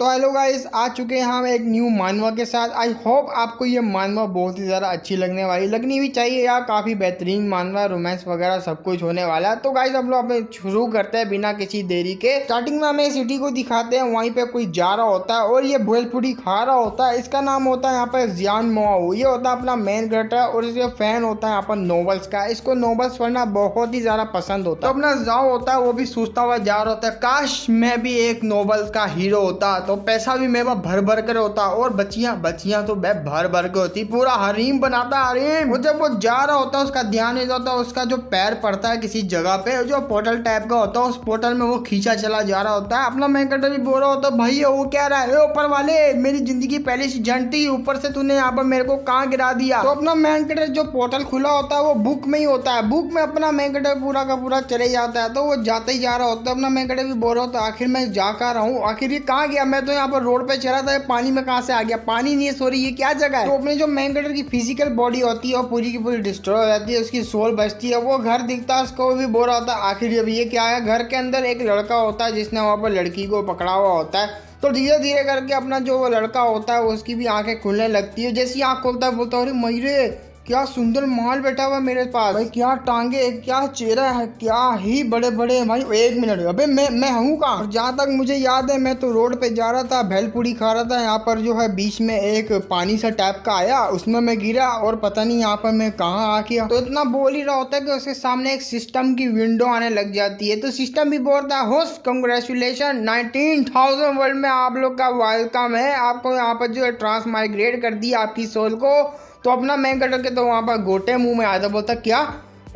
तो hello guys, आ चुके हैं हम एक न्यू मानवा के साथ। आई होप आपको ये मानवा बहुत ही ज़्यादा अच्छी लगनी भी चाहिए यार। काफ़ी बेहतरीन मानवा, रोमांस वगैरह सब कुछ होने वाला है। तो गाइस हम लोग अपने शुरू करते हैं बिना किसी देरी के। स्टार्टिंग में हमें सिटी को दिखाते हैं, वहीं पे कोई जा रहा होता है और ये भेलपुरी खा रहा होता है। इसका नाम होता है यहाँ पर जियान मोआऊ। ये होता है अपना मेन कैरेक्टर और इसका फैन होता है यहाँ पर नॉवेल्स का। इसको नॉवेल्स पढ़ना बहुत ही ज़्यादा पसंद होता है। तो अपना जाओ होता है, वो भी सोचता हुआ जा रहा होता है, काश मैं भी एक नॉवेल्स का हीरो होता तो पैसा भी मेरे भर भर कर होता और बच्चियां तो भर भर के होती, पूरा हरीम बनाता हरीम। वो जब वो जा रहा होता है उसका ध्यान नहीं जाता, उसका जो पैर पड़ता है किसी जगह पे जो पोर्टल टाइप का होता है, उस पोर्टल में वो खींचा चला जा रहा होता है। अपना मैंकटर भी बोल रहा होता है, भाई वो क्या रहा है, ऊपर वाले मेरी जिंदगी पहले से झंड थी, ऊपर से तूने यहाँ पर मेरे को कहाँ गिरा दिया। तो अपना मैंकटर जो पोर्टल खुला होता है वो बुक में ही होता है। बुक में अपना मैंकटर पूरा का पूरा चले जाता है। तो वो जाते ही जा रहा होता है। अपना मैंकटर भी बोल रहा होता है, आखिर मैं जा कर रहा हूँ, आखिर ये कहाँ गया, मैं तो यहाँ पर रोड पे चला था, पानी में कहाँ से आ गया, पानी नहीं है सॉरी, ये क्या जगह है। तो अपने जो मेन कैरेक्टर की फिजिकल बॉडी होती है वो पूरी की पूरी डिस्ट्रॉय हो जाती है, उसकी सोल बचती है। वो घर दिखता है, उसको भी बोल रहा होता है आखिर ये क्या है। घर के अंदर एक लड़का होता है जिसने वहाँ पर लड़की को पकड़ा हुआ होता है। तो धीरे धीरे करके अपना जो वो लड़का होता है उसकी भी आंखें खुलने लगती है। जैसी आंख खोलता है बोलता है, अरे मयूरे क्या सुंदर माल बैठा हुआ मेरे पास, भाई क्या टांगे, क्या चेहरा है, क्या ही बड़े बड़े। भाई एक मिनट, अबे मैं हूँ कहाँ। जहाँ तक मुझे याद है मैं तो रोड पे जा रहा था, भेलपुरी खा रहा था। यहाँ पर जो है बीच में एक पानी सा टाइप का आया, उसमें मैं गिरा और पता नहीं यहाँ पर मैं कहाँ आ गया। तो इतना बोल ही रहा होता है कि उसके सामने एक सिस्टम की विंडो आने लग जाती है। तो सिस्टम भी बोलता है, होस्ट कंग्रेचुलेशन 19,000 वर्ल्ड में आप लोग का वेलकम है, आपको यहाँ पर जो है ट्रांसमाइग्रेट कर दिया आपकी सोल को। तो अपना मैं कैरेक्टर के तो वहाँ पर गोटे मुंह में आया था, बोलता क्या,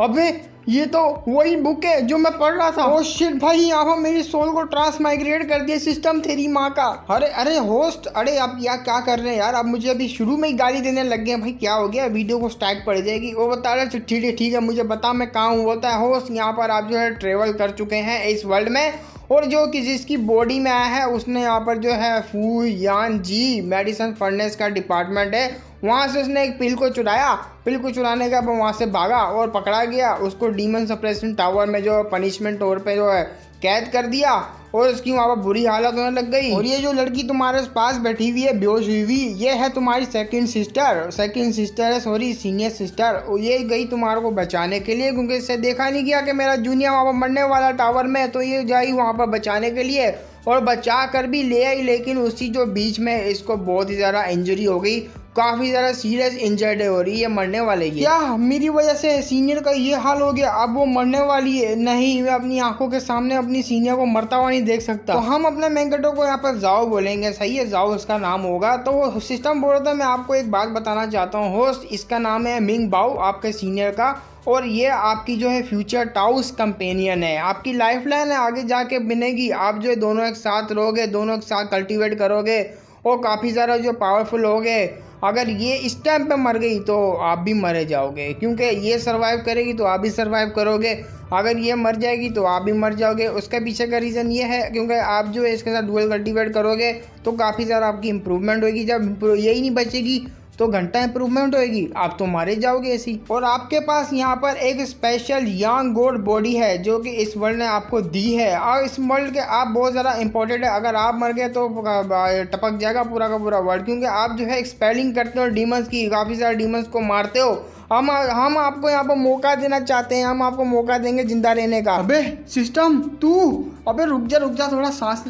अबे ये तो वही बुक है जो मैं पढ़ रहा था। ओ शिट भाई, यहाँ पर मेरी सोल को ट्रांसमाइग्रेट कर दिया सिस्टम, तेरी माँ का। अरे अरे होस्ट, अरे आप यार क्या कर रहे हैं यार, आप मुझे अभी शुरू में ही गाली देने लग गए। भाई क्या हो गया, वीडियो को स्ट्राइक पड़ जाएगी। वो बता रहे ठीक है मुझे बता मैं कहाँ हूँ। बोलता है होस्ट, यहाँ पर आप जो है ट्रेवल कर चुके हैं इस वर्ल्ड में, और जो कि जिसकी बॉडी में आया है उसने यहाँ पर जो है फू यान जी मेडिसिन फर्नेस का डिपार्टमेंट है, वहाँ से उसने एक पिल को चुराया। पिल को चुराने का वहाँ से भागा और पकड़ा गया। उसको डीमन सप्रेशन टावर में जो पनिशमेंट तौर पे जो है कैद कर दिया और उसकी वहाँ पर बुरी हालत होने लग गई। और ये जो लड़की तुम्हारे पास बैठी हुई है बेहोश हुई हुई, ये है तुम्हारी सेकंड सिस्टर है सॉरी सीनियर सिस्टर। ये गई तुम्हारे को बचाने के लिए, क्योंकि इससे देखा नहीं गया कि मेरा जूनियर वहाँ पर मरने वाला टावर में, तो ये जाई वहाँ पर बचाने के लिए और बचा कर भी ले आई। लेकिन उसी जो बीच में इसको बहुत ही ज़्यादा इंजरी हो गई, काफ़ी ज़्यादा सीरियस इंजर्ड हो रही है, मरने वाले है। क्या मेरी वजह से सीनियर का ये हाल हो गया, अब वो मरने वाली है? नहीं, मैं अपनी आंखों के सामने अपनी सीनियर को मरता हुआ नहीं देख सकता। तो हम अपने मैंकटो को यहाँ पर जाओ बोलेंगे, सही है, जाओ उसका नाम होगा। तो वो सिस्टम बोल रहा था, मैं आपको एक बात बताना चाहता हूँ होस्ट, इसका नाम है मिंग बाओ आपके सीनियर का, और ये आपकी जो है फ्यूचर टाउस कंपेनियन है, आपकी लाइफ लाइन है, आगे जाके बनेगी। आप जो है दोनों एक साथ रहोगे, दोनों एक साथ कल्टिवेट करोगे और काफ़ी ज़्यादा जो पावरफुल होगे। अगर ये इस टाइम पे मर गई तो आप भी मरे जाओगे, क्योंकि ये सरवाइव करेगी तो आप भी सरवाइव करोगे, अगर ये मर जाएगी तो आप भी मर जाओगे। उसके पीछे का रीज़न ये है क्योंकि आप जो है इसके साथ डुअल कल्टिवेट करोगे तो काफ़ी ज़्यादा आपकी इंप्रूवमेंट होगी। जब यही नहीं बचेगी तो घंटा इंप्रूवमेंट होएगी, आप तो मारे जाओगे ऐसी। और आपके पास यहाँ पर एक स्पेशल यांग गोड बॉडी है जो कि इस वर्ल्ड ने आपको दी है, और इस वर्ल्ड के आप बहुत ज़्यादा इंपॉर्टेंट है। अगर आप मर गए तो टपक जाएगा पूरा का पूरा वर्ल्ड, क्योंकि आप जो है एक्सपेलिंग करते हो डीमंस की, काफ़ी सारे डीमंस को मारते हो। हम आपको यहाँ पर मौका देना चाहते हैं, हम आपको मौका देंगे जिंदा रहने का। अबे सिस्टम तू, अबे रुक जा, थोड़ा सांस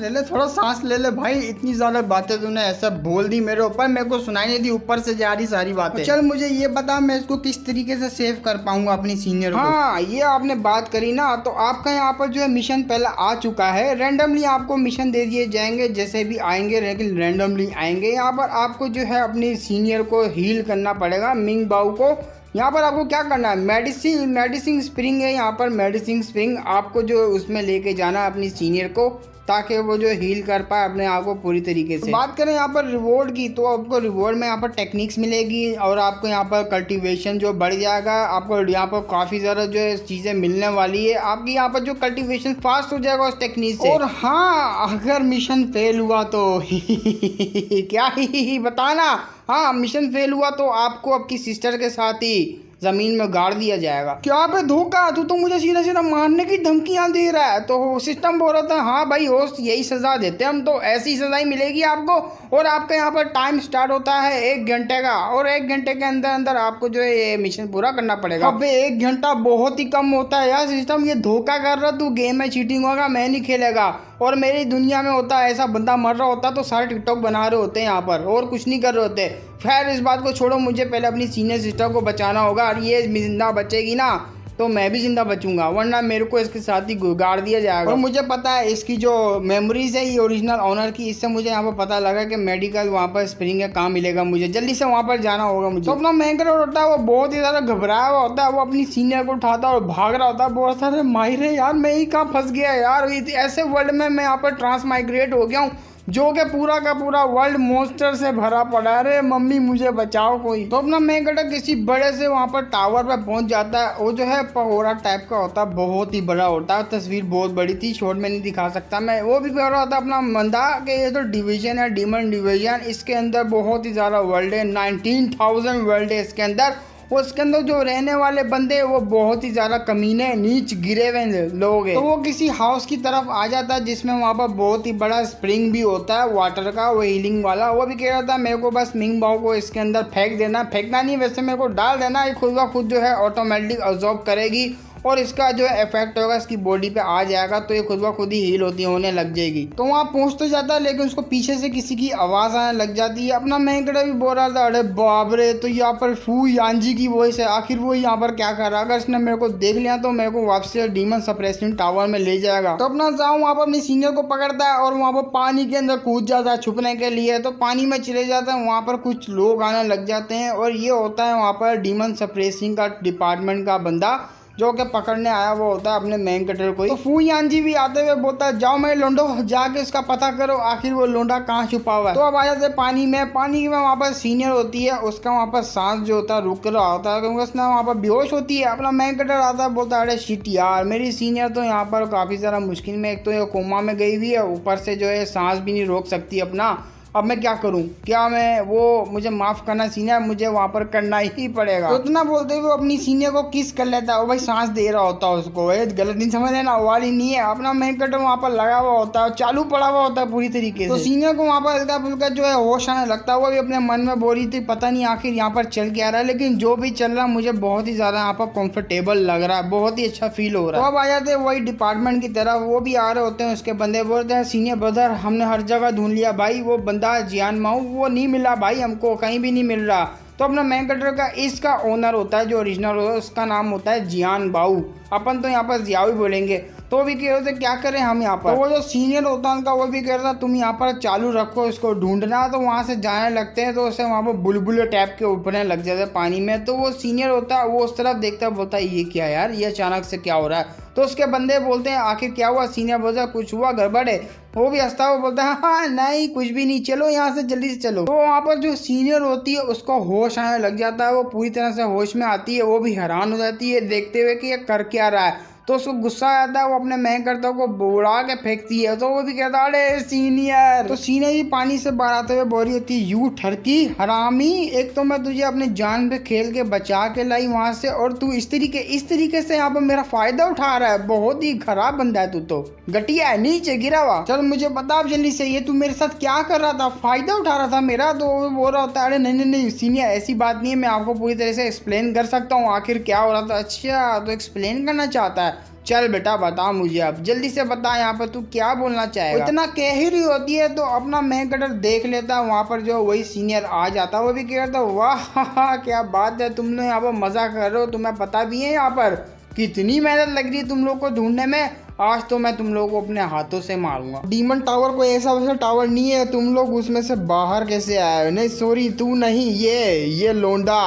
ले ले भाई, इतनी ज़्यादा बातें तूने ऐसा बोल दी मेरे ऊपर, मेरे को सुनाई नहीं दी, ऊपर से जा रही सारी बातें। चल मुझे ये बता, मैं इसको किस तरीके से सेव कर पाऊंगा अपनी सीनियर को। हाँ ये आपने बात करी ना, तो आपका यहाँ पर जो है मिशन पहले आ चुका है। रैंडमली आपको मिशन दे दिए जाएंगे, जैसे भी आएंगे लेकिन रैंडमली आएंगे। यहाँ पर आपको जो है अपनी सीनियर को हील करना पड़ेगा, मिंग बाऊ को। यहाँ पर आपको क्या करना है, मेडिसिन स्प्रिंग है यहाँ पर, मेडिसिन स्प्रिंग आपको जो उसमें लेके जाना है अपनी सीनियर को, ताकि वो जो हील कर पाए अपने आप को पूरी तरीके से। बात करें यहाँ पर रिवॉर्ड की, तो आपको रिवॉर्ड में यहाँ पर टेक्निक्स मिलेगी और आपको यहाँ पर कल्टीवेशन जो बढ़ जाएगा। आपको यहाँ पर काफ़ी ज़्यादा जो है चीज़ें मिलने वाली है, आपकी यहाँ पर जो कल्टीवेशन फास्ट हो जाएगा उस टेक्निक से। और हाँ अगर मिशन फेल हुआ तो क्या ही बताना, हाँ मिशन फेल हुआ तो आपको आपकी सिस्टर के साथ ही जमीन में गाड़ दिया जाएगा। क्या पे धोखा, तू तो मुझे सीधा सीधा मारने की धमकियां दे रहा है। तो सिस्टम बोल रहा था हाँ भाई होस्ट यही सजा देते हम, तो ऐसी सजा ही मिलेगी आपको। और आपका यहाँ पर टाइम स्टार्ट होता है 1 घंटे का, और 1 घंटे के अंदर अंदर आपको जो है ये मिशन पूरा करना पड़ेगा। अबे 1 घंटा बहुत ही कम होता है यार, सिस्टम ये धोखा कर रहा, तू गेम में चीटिंग होगा, मैं नहीं खेलेगा। और मेरी दुनिया में होता है ऐसा, बंदा मर रहा होता तो सारे टिकटॉक बना रहे होते हैं यहाँ पर, और कुछ नहीं कर रहे होते। खैर इस बात को छोड़ो, मुझे पहले अपनी सीनियर सिस्टर को बचाना होगा, और ये जिंदा बचेगी ना तो मैं भी जिंदा बचूंगा, वरना मेरे को इसके साथ ही गाड़ दिया जाएगा। और मुझे पता है इसकी जो मेमोरीज है ये ओरिजिनल ऑनर की, इससे मुझे यहाँ पर पता लगा कि मेडिकल वहाँ पर स्प्रिंग है, कहाँ मिलेगा, मुझे जल्दी से वहाँ पर जाना होगा मुझे। तो अपना मेन कैरेक्टर होता है वो बहुत ही ज़्यादा घबराया हुआ होता है, वो अपनी सीनियर को उठाता है और भाग रहा होता है, बहुत सारे माहिर यार मैं ही कहाँ फंस गया यार, ऐसे वर्ल्ड में मैं यहाँ पर ट्रांसमाइग्रेट हो गया हूँ जो कि पूरा का पूरा वर्ल्ड मॉन्स्टर से भरा पड़ा है। अरे मम्मी मुझे बचाओ कोई। तो अपना मेन कैरेक्टर किसी बड़े से वहाँ पर टावर पर पहुँच जाता है, वो जो है पहोरा टाइप का होता है, बहुत ही बड़ा होता है, तस्वीर बहुत बड़ी थी, शॉर्ट में नहीं दिखा सकता मैं। वो भी कह रहा होता है अपना बंदा कि ये तो डिवीजन है, डीमन डिवीजन, इसके अंदर बहुत ही ज़्यादा वर्ल्ड है, 19,000 वर्ल्ड है इसके अंदर। उसके अंदर जो रहने वाले बंदे वो बहुत ही ज़्यादा कमीने नीच गिरे हुए लोग हैं। तो वो किसी हाउस की तरफ आ जाता है जिसमें वहाँ पर बहुत ही बड़ा स्प्रिंग भी होता है वाटर का, वो हीलिंग वाला। वो भी कह रहा था मेरे को बस मिंग बाओ को इसके अंदर फेंक देना, फेंकना नहीं वैसे मेरे को डाल देना, ये खुद ब खुद जो है ऑटोमेटिक अब्जॉर्ब करेगी और इसका जो इफेक्ट होगा इसकी बॉडी पे आ जाएगा, तो ये खुद ब खुद ही हील होने लग जाएगी। तो वहाँ पहुँच तो जाता है लेकिन उसको पीछे से किसी की आवाज़ आने लग जाती है। अपना मैंकड़ा भी बोल रहा था अरे बाप रे, तो यहाँ पर फू यांजी की वॉइस है, आखिर वो यहाँ पर क्या कर रहा है, अगर इसने मेरे को देख लिया तो मेरे को वापस डीमन सप्रेशन टावर में ले जाएगा। तो अपना जाऊँ वहाँ पर अपनी सीनियर को पकड़ता है और वहाँ पर पानी के अंदर कूद जाता है छुपने के लिए। तो पानी में चले जाता है, वहाँ पर कुछ लोग आने लग जाते हैं और ये होता है वहाँ पर डीमन सप्रेसिंग का डिपार्टमेंट का बंदा जो कि पकड़ने आया वो होता है अपने मेन कैरेक्टर को। तो फू यांजी भी आते हुए बोलता है जाओ मेरे लोंडो जाके इसका पता करो आखिर वो लोंडा कहाँ छुपा हुआ है। तो अब आ जाते पानी में वहाँ पर सीनियर होती है, उसका वहाँ पर सांस जो होता है रुक रहा होता है क्योंकि उसने वहाँ पर बेहोश होती है। अपना मेन कैरेक्टर आता है बोलता है अरे शिट यार, मेरी सीनियर तो यहाँ पर काफ़ी ज़्यादा मुश्किल में, एक तो ये कोमा में गई हुई है, ऊपर से जो है सांस भी नहीं रोक सकती अपना, अब मैं क्या करूं, क्या मैं वो मुझे माफ़ करना सीनियर, मुझे वहाँ पर करना ही पड़ेगा। तो इतना बोलते हुए अपनी सीनियर को किस कर लेता है, वो भाई सांस दे रहा होता है उसको, गलत नहीं समझ लेना, वाली नहीं है। अपना मेन कैरेक्टर वहाँ पर लगा हुआ होता है, चालू पड़ा हुआ होता है पूरी तरीके से। तो सीनियर को वहाँ पर हल्का फुल्का जो है होश आने लगता है, वो भी अपने मन में बोल रही थी पता नहीं आखिर यहाँ पर चल के आ रहा है, लेकिन जो भी चल रहा है मुझे बहुत ही ज़्यादा यहाँ पर कंफर्टेबल लग रहा है, बहुत ही अच्छा फील हो रहा है। तो अब आ जाते हैं वही डिपार्टमेंट की तरफ, वो भी आ रहे होते हैं, उसके बंदे बोलते हैं सीनियर ब्रदर हमने हर जगह ढूंढ लिया भाई, वो बंदा जियान माऊ वो नहीं मिला भाई, हमको कहीं भी नहीं मिल रहा। तो अपना मेन कैरेक्टर का इसका ओनर होता है जो ओरिजिनल होता है, उसका नाम होता है जियान बाऊ, अपन तो यहाँ पर जियाओ ही बोलेंगे। तो भी कह रहे थे क्या करें हम यहाँ पर। तो वो जो सीनियर होता है उनका वो भी कह रहा था तुम यहाँ पर चालू रखो इसको ढूंढना। तो वहाँ से जाने लगते हैं तो उसे वहाँ पर बुलबुले टाइप के उठने लग जाते हैं पानी में। तो वो सीनियर होता है वो उस तरफ देखता है, बोलता है ये क्या यार, ये अचानक से क्या हो रहा है। तो उसके बंदे बोलते हैं आखिर क्या हुआ, सीनियर बोलता कुछ हुआ गड़बड़ है, वो भी हंसता हुआ बोलता है हाँ नहीं कुछ भी नहीं, चलो यहाँ से जल्दी से चलो। तो वहाँ पर जो सीनियर होती है उसको होश आने लग जाता है, वो पूरी तरह से होश में आती है, वो भी हैरान हो जाती है देखते हुए कि ये कर क्या रहा है। तो उसको गुस्सा आता है, वो अपने मेन कैरेक्टर को बुला के फेंकती है। तो वो भी कहता है अरे सीनियर। तो सीनियर भी पानी से बाहर आते हुए बोल रही होती है यू ठरकी हरामी, एक तो मैं तुझे अपने जान पे खेल के बचा के लाई वहां से, और तू इस तरीके से यहाँ पर मेरा फायदा उठा रहा है, बहुत ही खराब बंदा है तू, तो घटिया है, नीचे गिरा हुआ। चल मुझे बता जल्दी से ये तू मेरे साथ क्या कर रहा था, फायदा उठा रहा था मेरा। तो वो बोल रहा होता है अरे नहीं सीनियर ऐसी बात नहीं है, मैं आपको पूरी तरह से एक्सप्लेन कर सकता हूँ आखिर क्या हो रहा था। अच्छा तो एक्सप्लेन करना चाहता है, चल बेटा बता मुझे, अब जल्दी से बता यहाँ पर तू क्या बोलना चाहेगा। इतना कह ही रही होती है तो अपना मेन कैरेक्टर देख लेता है, वहाँ पर जो वही सीनियर आ जाता है, वो भी कह रहा था वाह क्या बात है, तुम लोग यहाँ पर मजा कर रहे हो, तुम्हें पता भी है यहाँ पर कितनी मेहनत लग रही है तुम लोग को ढूंढने में, आज तो मैं तुम लोगों को अपने हाथों से मारूंगा। डीमन टावर कोई ऐसा वैसा टावर नहीं है, तुम लोग उसमें से बाहर कैसे आए। नहीं सॉरी तू नहीं, ये लोंडा,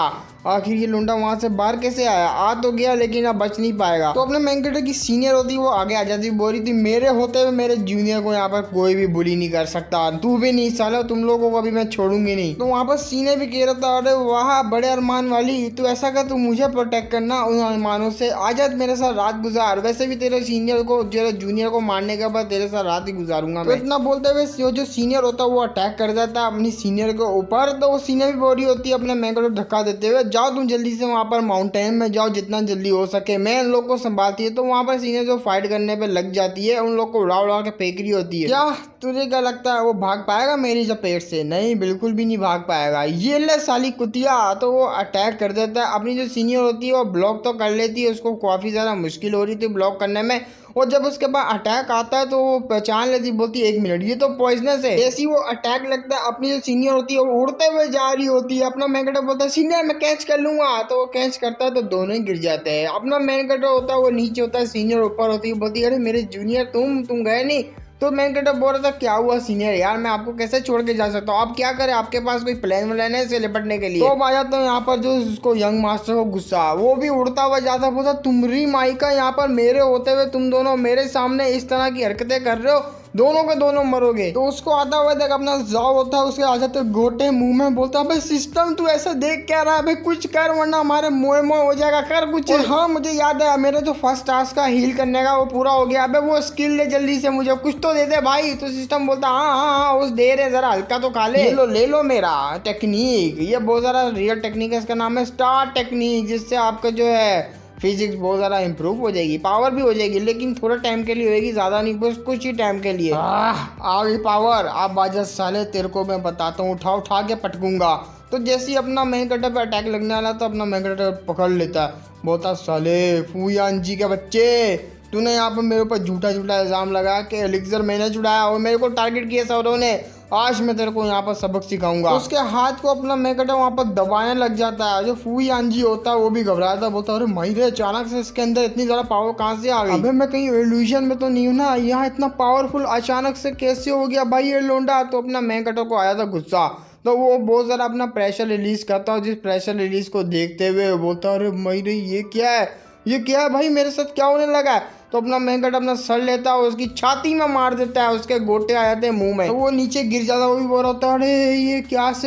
आखिर ये लोंडा वहाँ से बाहर कैसे आया, आ तो गया लेकिन अब बच नहीं पाएगा। तो अपने मेन कैरेक्टर की सीनियर होती वो आगे आ जाती, बोल रही थी मेरे होते हुए मेरे जूनियर को यहाँ पर कोई भी बुली नहीं कर सकता, तू भी नहीं साला, तुम लोगों को अभी मैं छोड़ूंगी नहीं। तो वहाँ पर सीनियर भी कह रहा था अरे वाह बड़े अरमान वाली, तू ऐसा कर तू मुझे प्रोटेक्ट करना उन अरमानों से, आ जा मेरे साथ रात गुजार, वैसे भी तेरे सीनियर को जूनियर को मारने के बाद तेरे साथ रात ही गुजारूंगा। तो इतना बोलते हुए जो सीनियर होता है वो अटैक कर जाता है अपनी सीनियर के ऊपर। तो वो सीनियर भी बोल रही होती है अपने मेन कैरेक्टर धक्का देते हुए जाओ तुम जल्दी से वहाँ पर माउंटेन में जाओ जितना जल्दी हो सके, मैं उन लोग को संभालती है। तो वहाँ पर सीनियर जो फाइट करने पे लग जाती है, उन लोग को उड़ा उड़ा के फेंक रही होती है। क्या तुझे क्या लगता है वो भाग पाएगा मेरी चपेट से? नहीं, बिल्कुल भी नहीं भाग पाएगा। ये ले साली कुतिया, तो वो अटैक कर देता है। अपनी जो सीनियर होती है वो ब्लॉक तो कर लेती है, उसको काफ़ी ज़्यादा मुश्किल हो रही थी ब्लॉक करने में। और जब उसके बाद अटैक आता है तो वो पहचान लेती, बोलती है 1 मिनट ये तो पॉइजनस है। जैसे वो अटैक लगता है, अपनी जो सीनियर होती है वो उड़ते हुए जा रही होती है। अपना मेन कैरेक्टर बोलता है सीनियर मैं कैच कर लूंगा, तो वो कैच करता है तो दोनों ही गिर जाते हैं। अपना मेन कैरेक्टर होता है वो नीचे होता है, सीनियर ऊपर होती है। बोलती है अरे मेरे जूनियर तुम गए नहीं। तो मेन कैरेक्टर बोल रहा था क्या हुआ सीनियर यार, मैं आपको कैसे छोड़ के जा सकता हूँ, आप क्या करें, आपके पास कोई प्लान व्लान है इसे निपटने के लिए? तो आ जाता हूँ यहाँ पर जो उसको यंग मास्टर को गुस्सा, वो भी उड़ता हुआ जाता, बोलता तुम्हारी माई का यहाँ पर मेरे होते हुए तुम दोनों मेरे सामने इस तरह की हरकतें कर रहे हो, दोनों के दोनों मरोगे। तो उसको आता हुआ देख अपना जाओ होता है, उसके आ जाते गोटे मुंह में, बोलता है सिस्टम तू ऐसा देख क्या रहा है भाई, कुछ कर वरना हमारे मोए मोए हो जाएगा, कर कुछ। हाँ मुझे याद है मेरा जो फर्स्ट टास्क का हील करने का वो पूरा हो गया, अबे वो स्किल ले जल्दी से, मुझे कुछ तो दे दे भाई। तो सिस्टम बोलता हाँ हाँ हाँ उस दे रहे, जरा हल्का तो खा ले लो मेरा टेक्निक, ये बहुत सारा रियल टेक्निक है, इसका नाम है स्टार टेक्निक, जिससे आपका जो है फिजिक्स बहुत ज़्यादा इंप्रूव हो जाएगी, पावर भी हो जाएगी, लेकिन थोड़ा टाइम के लिए होएगी, ज़्यादा नहीं, बस कुछ ही टाइम के लिए। आ गई पावर, आप बाजा साले तेरे को मैं बताता हूँ, उठा उठा के पटकूंगा। तो जैसे ही अपना मेन कैरेक्टर पे अटैक लगने वाला तो अपना मेन कैरेक्टर पकड़ लेता है, बोलता साले फूयान जी के बच्चे, तूने यहाँ पर मेरे ऊपर झूठा इल्ज़ाम लगा के एलिक्सर मैंने चुराया और मेरे को टारगेट किया सबरों ने, आज मैं तेरे को यहाँ पर सबक सिखाऊंगा। उसके हाथ को अपना मेन कैरेक्टर वहाँ पर दबाने लग जाता है। जो फूई आंजी होता है वो भी घबराता, बोलता है अरे माहिर अचानक से इसके अंदर इतनी ज़्यादा पावर कहाँ से आ गई? अबे मैं कहीं इल्यूजन में तो नहीं हूँ ना, यहाँ इतना पावरफुल अचानक से कैसे हो गया भाई ये लोंडा? तो अपना मेन कैरेक्टर को आया था गुस्सा, तो वो बहुत ज़्यादा अपना प्रेशर रिलीज करता है। जिस प्रेशर रिलीज को देखते हुए बोलता है अरे माहिर ये क्या है भाई, मेरे साथ क्या होने लगा है? तो अपना मेन कैरेक्टर अपना सर लेता है, उसकी छाती में मार देता है, उसके गोटे आ जाते हैं मुंह में, तो वो नीचे गिर जाता है। वो भी बोल रहा होता है अरे ये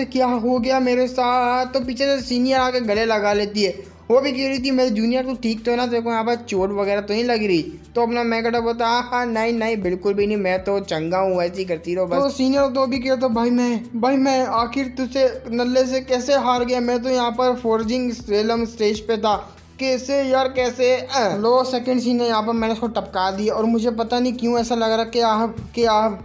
क्या हो गया मेरे साथ? तो पीछे से सीनियर आके गले लगा लेती है, वो भी कह रही थी मेरे जूनियर तू ठीक तो है ना, तेरे को यहाँ पर चोट वगैरह तो नहीं लग रही? तो अपना मेन कैरेक्टर बोलता हाँ नहीं बिल्कुल भी नहीं, मैं तो चंगा हूँ, ऐसी करती रहो बस। तो सीनियर तो भी कहता भाई मैं आखिर तुझसे नल्ले से कैसे हार गया, मैं तो यहाँ पर फोर्जिंग रेलम स्टेज पे था, कैसे यार कैसे? लो सेकंड सीन है यहाँ पर मैंने उसको टपका दिया और मुझे पता नहीं क्यों ऐसा लग रहा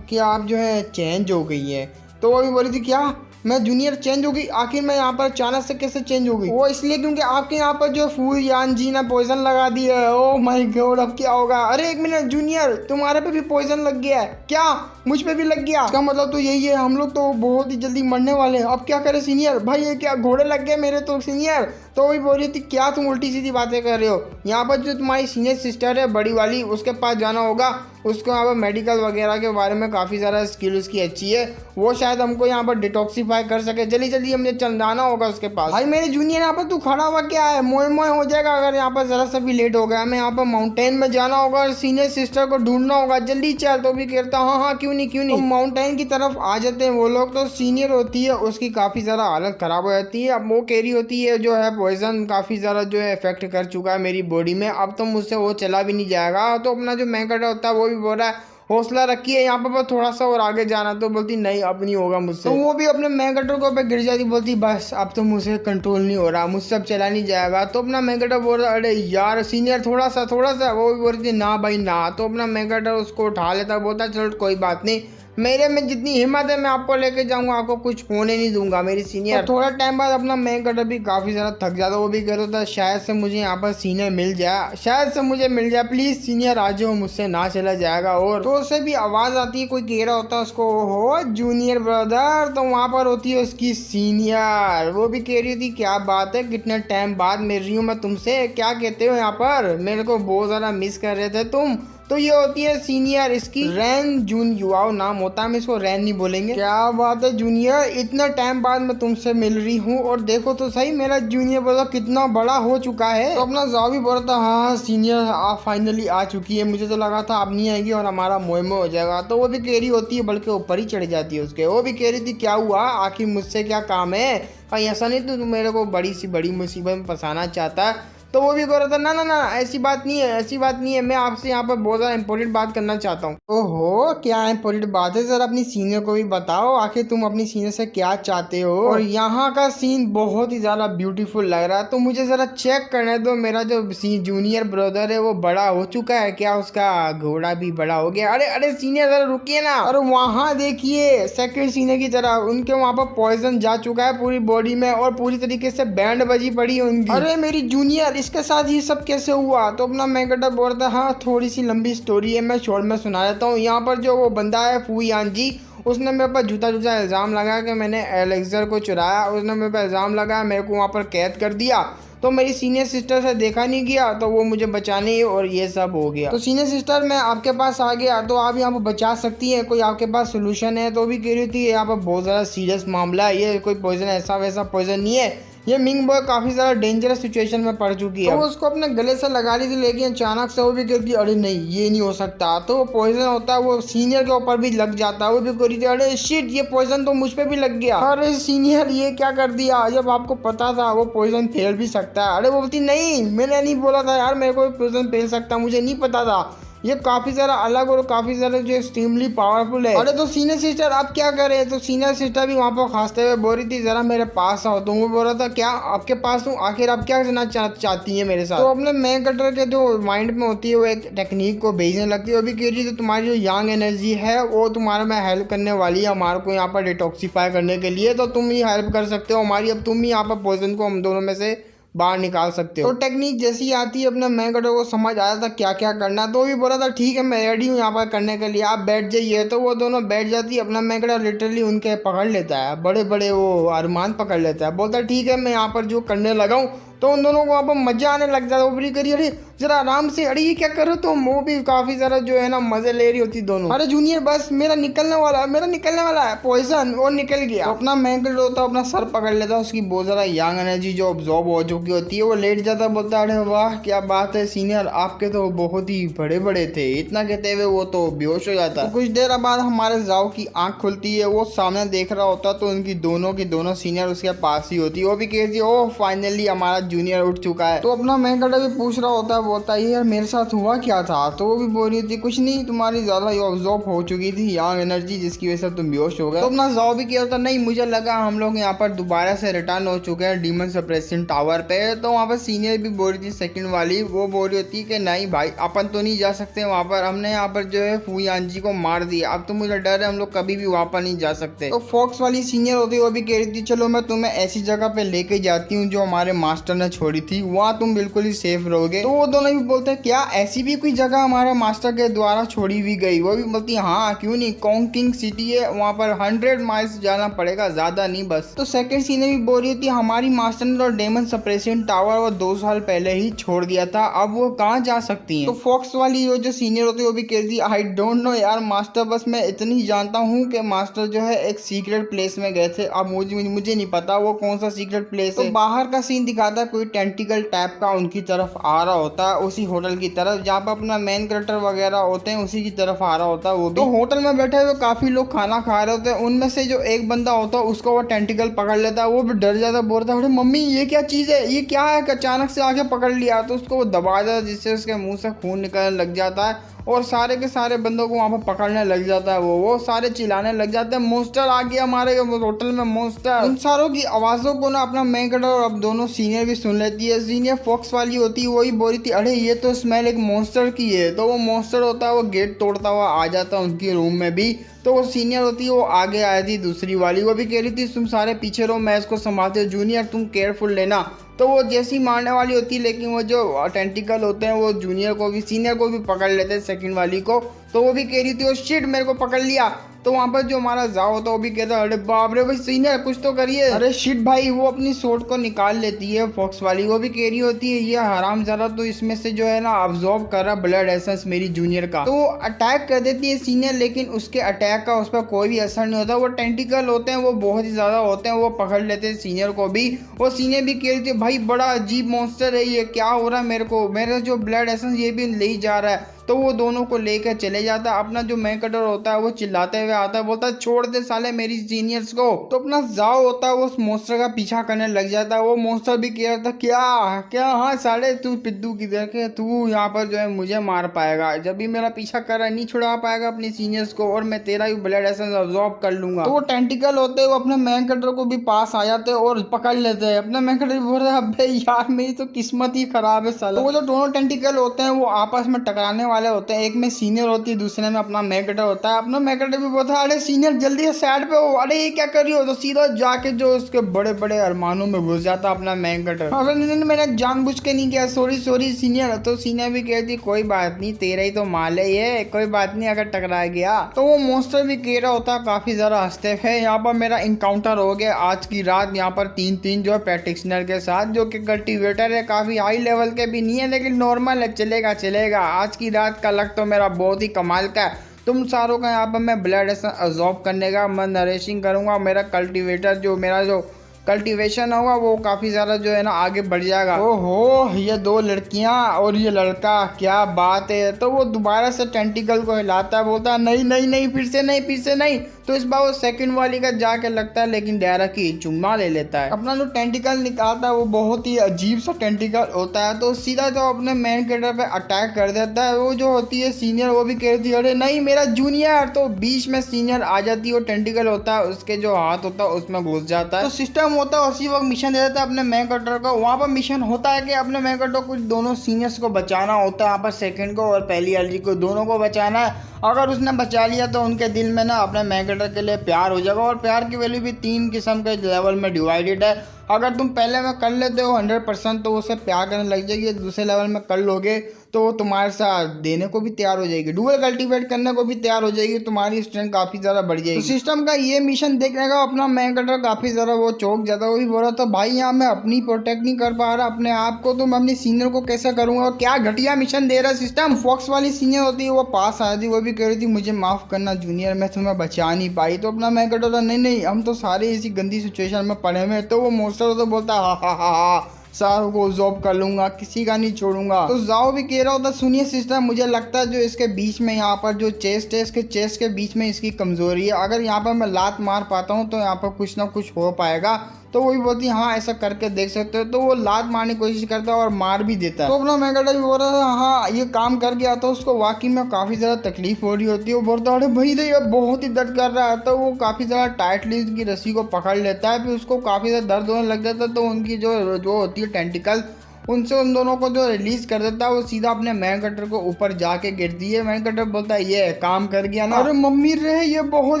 कि आप जो है चेंज हो गई है। तो वो भी बोली थी क्या मैं जूनियर चेंज हो गई? आखिर मैं यहाँ पर अचानक से कैसे चेंज हो गई? वो इसलिए क्योंकि आपके यहाँ पर जो फूयान जी ने पॉइजन लगा दिया है। ओह माय गॉड अब क्या होगा? अरे 1 मिनट जूनियर तुम्हारे पे भी पॉइजन लग गया है क्या? मुझ पे भी लग गया? इसका मतलब तो यही है हम लोग तो बहुत ही जल्दी मरने वाले हैं, अब क्या करें सीनियर? भाई ये क्या घोड़े लग गए मेरे तो सीनियर। तो वही बोल रही थी क्या तुम उल्टी सीधी बातें कर रहे हो? यहाँ पर जो तुम्हारी सीनियर सिस्टर है बड़ी वाली उसके पास जाना होगा, उसको यहाँ पर मेडिकल वगैरह के बारे में काफ़ी ज़्यादा स्किल उसकी अच्छी है, वो शायद हमको यहाँ पर डिटॉक्सीफाई कर सके, जल्दी हमने चल जाना होगा उसके पास। भाई मेरे जूनियर यहाँ पर तू खड़ा हुआ क्या है? मोए मोए हो जाएगा अगर यहाँ पर ज़रा सा भी लेट हो गया। हमें यहाँ पर माउंटेन में जाना होगा और सीनियर सिस्टर को ढूंढना होगा, जल्दी चल। तो भी कहता हाँ क्यों नहीं तो माउंटेन की तरफ आ जाते हैं वो लोग। तो सीनियर होती है उसकी काफ़ी ज़्यादा हालत ख़राब हो जाती है, अब वो कह रही होती है जो है पॉइजन काफ़ी ज़्यादा जो है इफेक्ट कर चुका है मेरी बॉडी में, अब तो मुझसे वो चला भी नहीं जाएगा। तो अपना जो मेन कैरेक्टर होता है वो भी बोल रहा है हौसला रखिए यहाँ पर थोड़ा सा और आगे जाना। तो बोलती नहीं अब नहीं होगा मुझसे। तो वो भी अपने मेन कैरेक्टर को पे गिर जाती, बोलती बस अब तो मुझसे कंट्रोल नहीं हो रहा, मुझसे अब चला नहीं जाएगा। तो अपना मेन कैरेक्टर बोल रहा अरे यार सीनियर थोड़ा सा। वो भी बोल रही थी ना भाई ना। तो अपना मेन कैरेक्टर उसको उठा लेता, बोलता चलो कोई बात नहीं, मेरे में जितनी हिम्मत है मैं आपको लेके जाऊंगा, आपको कुछ होने नहीं दूंगा मेरी सीनियर। तो थोड़ा टाइम बाद अपना मेन कैरेक्टर भी काफ़ी ज़्यादा थक जाता, वो भी कह रहा था शायद से मुझे यहाँ पर सीनियर मिल जाए, प्लीज़ सीनियर आ जाओ, मुझसे ना चला जाएगा। और तो उससे भी आवाज़ आती है, कोई कह रहा होता है उसको हो जूनियर ब्रदर। तो वहाँ पर होती है उसकी सीनियर, वो भी कह रही थी क्या बात है कितने टाइम बाद मिल रही हूँ मैं तुमसे, क्या कहते हो यहाँ पर, मेरे को बहुत ज़्यादा मिस कर रहे थे तुम। तो ये होती है सीनियर, इसकी रैन जून युवाओ नाम होता है, हम इसको रैन नहीं बोलेंगे। क्या बात है जूनियर, इतना टाइम बाद मैं तुमसे मिल रही हूँ और देखो तो सही मेरा जूनियर बोला कितना बड़ा हो चुका है। तो अपना जाओ भी बोल रहा था हाँ सीनियर आप फाइनली आ चुकी है, मुझे तो लगा था आप नहीं आएगी और हमारा मोह हो जाएगा। तो वो भी कह रही होती है, बल्कि ऊपर ही चढ़ जाती है उसके। वो भी कह रही थी क्या हुआ आखिर मुझसे क्या काम है? कहीं ऐसा नहीं तो मेरे को बड़ी सी बड़ी मुसीबत में फंसाना चाहता है? तो वो भी कह रहा था ना ना ना ऐसी बात नहीं है, ऐसी बात नहीं है, मैं आपसे यहाँ पर बहुत ज़्यादा इंपॉर्टेंट बात करना चाहता हूँ। ओहो क्या इंपॉर्टेंट बात है, जरा अपनी सीनियर को भी बताओ, आखिर तुम अपनी सीनियर से क्या चाहते हो। और यहाँ का सीन बहुत ही ज़्यादा ब्यूटीफुल लग रहा है, तो मुझे ज़रा चेक करने दो, मेरा जो जूनियर ब्रदर है वो बड़ा हो चुका है क्या, उसका घोड़ा भी बड़ा हो गया। अरे अरे सीनियर जरा रुकिए ना, और वहाँ देखिए सेकंड सीनियर की तरह उनके वहाँ पर पॉइजन जा चुका है पूरी बॉडी में और पूरी तरीके से बैंड बजी पड़ी है उनकी। अरे मेरी जूनियर इसके साथ ये सब कैसे हुआ। तो अपना मैकेटर बोल रहा था हाँ थोड़ी सी लंबी स्टोरी है, मैं शॉर्ट में सुना देता हूँ। यहाँ पर जो वो बंदा है फुयान जी, उसने मेरे पर झूठा इल्ज़ाम लगाया कि मैंने एलेक्सर को चुराया, उसने मेरे पर इल्ज़ाम लगाया, मेरे को वहाँ पर कैद कर दिया। तो मेरी सीनियर सिस्टर से देखा नहीं गया तो वो मुझे बचाने और ये सब हो गया। तो सीनियर सिस्टर मैं आपके पास आ गया, तो आप यहाँ पर बचा सकती हैं, कोई आपके पास सोल्यूशन है। तो भी कह रही थी यहाँ पर बहुत ज़्यादा सीरियस मामला है, ये कोई पॉइजन ऐसा वैसा पॉइजन नहीं है, ये मिंग बॉय काफी ज्यादा डेंजरस सिचुएशन में पड़ चुकी है। तो वो उसको अपने गले से लगा ली थी, लेकिन अचानक से वो भी कहती अरे नहीं ये नहीं हो सकता। तो वो पॉइजन होता है वो सीनियर के ऊपर भी लग जाता है, वो भी कह रही थी अरे शिट ये पॉइजन तो मुझ पे भी लग गया। अरे सीनियर ये क्या कर दिया, जब आपको पता था वो पॉइजन फैल भी सकता है। अरे वो बोलती नहीं मैंने नहीं बोला था यार, मेरे को पॉइजन फैल सकता, मुझे नहीं पता था, ये काफी सारा अलग और काफी सारा जो एक्सट्रीमली पावरफुल है। अरे तो सीनियर सिस्टर आप क्या करें। तो सीनियर सिस्टर भी वहाँ पर खांसते हुए बोल रही थी जरा मेरे पास आओ। तो वो बोल रहा था क्या आपके पास हूँ, आखिर आप क्या करना चाहती हैं मेरे साथ। तो अपने मैन कटर के जो माइंड में होती है वो एक टेक्निक को भेजने लगती है, वो भी कह रही थी तुम्हारी जो यंग एनर्जी है वो तुम्हारा में हेल्प करने वाली है हमारे को यहाँ पर डिटॉक्सीफाई करने के लिए, तो तुम ही हेल्प कर सकते हो हमारी, अब तुम ही यहाँ पर पॉइजन को हम दोनों में से बाहर निकाल सकते हो। तो टेक्निक जैसी आती है अपने मैकेटर को समझ आया था क्या क्या करना, तो भी बोला था ठीक है मैं रेडी हूँ यहाँ पर करने के लिए, आप बैठ जाइए। तो वो दोनों बैठ जाती है, अपना मैकेटर लिटरली उनके पकड़ लेता है, बड़े बड़े वो अरमान पकड़ लेता है, बोलता है ठीक है मैं यहाँ पर जो करने लगा हूँ। तो उन दोनों को वहाँ पर मजा आने लग जाता है, वो भी करिए अरे जरा आराम से, अरे ये क्या करो तुम। वो भी काफी सारा जो है ना मजे ले रही होती दोनों। अरे जूनियर बस मेरा निकलने वाला है पॉइजन, और निकल गया। तो अपना मैकेटर होता है अपना सर पकड़ लेता है, उसकी बहुत ज्यादा यंग एनर्जी जो ऑब्जॉर्ब हो चुकी होती है, वो लेट जाता है, बोलता है अरे वाह क्या बात है सीनियर, आपके तो बहुत ही बड़े बड़े थे। इतना कहते हुए वो तो बेहोश हो जाता है। तो कुछ देर बाद हमारे जाओ की आंख खुलती है, वो सामने देख रहा होता तो उनकी दोनों की दोनों सीनियर उसके पास ही होती है। वो भी कहती है ओह फाइनली हमारा जूनियर उठ चुका है। तो अपना मैकेटर भी पूछ रहा होता है, बोलता है यार मेरे साथ हुआ क्या था। तो वो भी बोल रही थी कुछ नहीं, तुम्हारी ज्यादा ऑब्जॉर्ब हो चुकी थी यंग एनर्जी जिसकी वजह से तुम बेहोश हो गए। तो अपना जाओ भी कह रहा था नहीं मुझे लगा हम लोग यहाँ पर दोबारा से रिटर्न हो चुके हैं डीमन सप्रेशन टावर पे। तो वहाँ पर सीनियर भी बोल रही थी सेकंड वाली, वो बोल रही होती कि नहीं भाई अपन तो नहीं जा सकते वहाँ पर, हमने यहाँ पर जो है फुयान जी को मार दिया, अब तो मुझे डर है हम लोग कभी भी वहाँ पर नहीं जा सकते। तो फॉक्स वाली सीनियर होती वो भी कह रही थी चलो मैं तुम्हें ऐसी जगह पे लेके जाती हूँ जो हमारे मास्टर ने छोड़ी थी, वहाँ तुम बिल्कुल ही सेफ रहोगे। तो वो दोनों भी बोलते हैं क्या ऐसी भी कोई जगह हमारे मास्टर के द्वारा छोड़ी हुई गई। वो भी बोलती है हाँ क्यों नहीं, कॉन्ग किंग सिटी है वहाँ पर 100 माइल्स जाना पड़ेगा, ज्यादा नहीं बस। तो सेकंड सीनियर भी बोल रही थी हमारी मास्टर ने तो डेमन सप्रेशन टावर वो 2 साल पहले ही छोड़ दिया था, अब वो कहाँ जा सकती हैं। तो फॉक्स वाली जो सीनियर होती है वो भी कहती है आई डोंट नो यार मास्टर, बस मैं इतनी जानता हूँ कि मास्टर जो है एक सीक्रेट प्लेस में गए थे, अब मुझे नहीं पता वो कौन सा सीक्रेट प्लेस है। तो बाहर का सीन दिखाता है कोई टेंटिकल टाइप का उनकी तरफ आ रहा होता है, उसी होटल की तरफ जहाँ पर अपना मेन कैरेक्टर वगैरह होते हैं उसी की तरफ आ रहा होता है वो भी। तो होटल में बैठे हुए काफी लोग खाना खा रहे होते हैं, उनमें से जो एक बंदा होता है उसको वो टेंटिकल पकड़ लेता है, वो भी डर जाता है, बोलता है अरे मम्मी ये क्या चीज है, ये क्या है, अचानक से आके पकड़ लिया। तो उसको वो दबा देता है जिससे उसके मुंह से खून निकलने लग जाता है और सारे के सारे बंदों को वहाँ पर पकड़ने लग जाता है। वो सारे चिल्लाने लग जाते हैं मोस्टर आ गया हमारे होटल में मोस्टर। उन सारों की आवाज़ों को ना अपना मेन कैरेक्टर और अब दोनों सीनियर भी सुन लेती है। सीनियर फॉक्स वाली होती है वही बोल रही थी अरे ये तो स्मेल एक मोस्टर की है। तो वो मोस्टर होता है वो गेट तोड़ता हुआ आ जाता है उनके रूम में भी। तो वो सीनियर होती है वो आगे आई थी दूसरी वाली, वो भी कह रही थी तुम सारे पीछे रहो मैं इसको संभालती हूँ, जूनियर तुम केयरफुल लेना। तो वो जैसी मारने वाली होती है लेकिन वो जो टेंटिकल होते हैं वो जूनियर को भी सीनियर को भी पकड़ लेते हैं सेकंड वाली को। तो वो भी कह रही थी वो शिट मेरे को पकड़ लिया। तो वहाँ पर जो हमारा जाओ होता है वो भी कहता है अरे बाप रे भाई सीनियर कुछ तो करिए। अरे शिट भाई वो अपनी सोट को निकाल लेती है फॉक्स वाली, वो भी कह रही होती है ये हराम ज़रा तो इसमें से जो है ना अब्जॉर्ब कर रहा ब्लड एसेंस मेरी जूनियर का। तो वो अटैक कर देती है सीनियर लेकिन उसके अटैक का उस पर कोई भी असर नहीं होता। वो टेंटिकल होते हैं वो बहुत ही ज़्यादा होते हैं, वो पकड़ लेते हैं सीनियर को भी। वो सीनियर भी कह रही थी भाई बड़ा अजीब मॉन्स्टर है ये, क्या हो रहा है मेरे को, मेरा जो ब्लड एसेंस ये भी ले जा रहा है। तो वो दोनों को लेकर चले जाता है। अपना जो मैन कटर होता है वो चिल्लाते हुए आता है, बोलता है छोड़ दे साले मेरी सीनियर्स को। तो अपना जाओ होता है वो उस मॉन्स्टर का पीछा करने लग जाता है। वो मॉन्स्टर भी कह रहा था क्या क्या, हाँ साले तू पिद्दू की देखे, तू यहाँ पर जो है मुझे मार पाएगा, जब भी मेरा पीछा कर रहा नहीं छुड़ा पाएगा अपनी सीनियर्स को, और मैं तेरा भी ब्लड एसेंस अब्सॉर्ब कर लूंगा। तो वो टेंटिकल होते हैं वो अपने मैन कटर को भी पास आ जाते हैं और पकड़ लेते हैं। अपना मैन कटर बोल रहा है अबे यार मेरी तो किस्मत ही खराब है साला। तो वो जो दोनों टेंटिकल होते हैं वो आपस में टकराने वाले होते हैं, एक में सीनियर होती है दूसरे में अपना मैन कटर होता है। अपना मैन कटर भी बोलता है अरे सीनियर जल्दी से साइड पे हो, अरे ये क्या कर रही हो, तो सीधा जाके जो उसके बड़े बड़े अरमानों में घुस जाता अपना मैन कटर। मैंने जानबूझ के नहीं किया, सॉरी सॉरी सीनियर। तो सीनियर भी कहती कोई बात नहीं, तेरा ही तो माल है ये, कोई बात नहीं अगर टकरा गया। तो वो मॉन्स्टर भी कह रहा होता काफी ज्यादा हंसते हैं। यहाँ पर मेरा इनकाउंटर हो गया आज की रात यहाँ पर 3-3 जो है प्रैक्टिशनर के साथ, जो कि कल्टीवेटर है, काफी हाई लेवल के भी नहीं है लेकिन नॉर्मल है, चलेगा चलेगा। आज की रात का लक तो मेरा बहुत ही कमाल का है। तुम सारों का यहाँ पर मैं ब्लड अब्सॉर्ब करने का मैं नरेशिंग करूंगा। मेरा कल्टीवेटर जो मेरा जो कल्टीवेशन होगा वो काफ़ी ज़्यादा जो है ना आगे बढ़ जाएगा। ओहो ये 2 लड़कियां और ये लड़का, क्या बात है। तो वो दोबारा से टेंटिकल को हिलाता है, बोलता है नहीं नहीं नहीं फिर से नहीं फिर से नहीं। तो इस बार वो सेकंड वाली का जाके लगता है लेकिन डायरेक्ट ही चुम्मा ले लेता है। अपना जो टेंटिकल निकालता है वो बहुत ही अजीब सा टेंटिकल होता है, तो सीधा जो अपने मेन कैरेक्टर पे अटैक कर देता है। वो जो होती है सीनियर वो भी कहती है अरे नहीं मेरा जूनियर। तो बीच में सीनियर आ जाती है, वो टेंटिकल होता है उसके जो हाथ होता है उसमें घुस जाता है। तो सिस्टम होता है उसी वक्त मिशन दे देता है अपने मैन कटर को। वहाँ पर मिशन होता है कि अपने मैन कटर को दोनों सीनियर्स को बचाना होता है, यहाँ पर सेकंड को और पहली एलजी को, दोनों को बचाना है। अगर उसने बचा लिया तो उनके दिल में ना अपने मैन कटर के लिए प्यार हो जाएगा, और प्यार की वैल्यू भी 3 किस्म के लेवल में डिवाइडेड है। अगर तुम पहले में कर लेते हो 100% तो उसे प्यार करने लग जाएगी, दूसरे लेवल में कर लोगे तो वो तुम्हारे साथ देने को भी तैयार हो जाएगी, डुअल कल्टीवेट करने को भी तैयार हो जाएगी, तुम्हारी स्ट्रेंथ काफ़ी ज़्यादा बढ़ जाएगी। तो सिस्टम का ये मिशन देखने का अपना मैन कटर काफ़ी ज़्यादा वो चौक जाता है। वो भी बोल रहा था भाई यहाँ मैं अपनी प्रोटेक्ट नहीं कर पा रहा अपने आप को, तो मैं अपनी सीनियर को कैसे करूँगा, क्या घटिया मिशन दे रहा है सिस्टम। फॉक्स वाली सीनियर होती है वो पास आ थी, वो भी कह रही थी मुझे माफ़ करना जूनियर, मैं तुम्हें बचा नहीं पाई। तो अपना मैन कटर नहीं नहीं हम तो सारे इसी गंदी सिचुएशन में पड़े हुए। तो वो मोस्टर तो बोलता हा सारों को जॉब कर लूंगा, किसी का नहीं छोड़ूंगा। तो जाओ भी कह रहा होता सुनिए सिस्टर, मुझे लगता है जो इसके बीच में यहाँ पर जो चेस्ट है, इसके चेस्ट के बीच में इसकी कमजोरी है, अगर यहाँ पर मैं लात मार पाता हूँ तो यहाँ पर कुछ ना कुछ हो पाएगा। तो वही बोलती हाँ ऐसा करके देख सकते हो। तो वो लात मारने की कोशिश करता है और मार भी देता है। तो अपना मैगडा भी बोल रहा है हाँ ये काम कर गया, तो उसको वाकई में काफ़ी ज़्यादा तकलीफ हो रही होती है। वो बोलता है अरे भाई ये बहुत ही दर्द कर रहा है। तो वो काफ़ी ज़्यादा टाइटली उसकी रस्सी को पकड़ लेता है, फिर उसको काफ़ी ज़्यादा दर्द होने लग जाता है। तो उनकी जो होती है टेंटिकल उनसे उन दोनों को जो रिलीज कर देता है, वो सीधा अपने मैन कटर को ऊपर जाके गिरती है। मैन कटर बोलता है ये काम कर गया ना। अरे मम्मी रे ये बहुत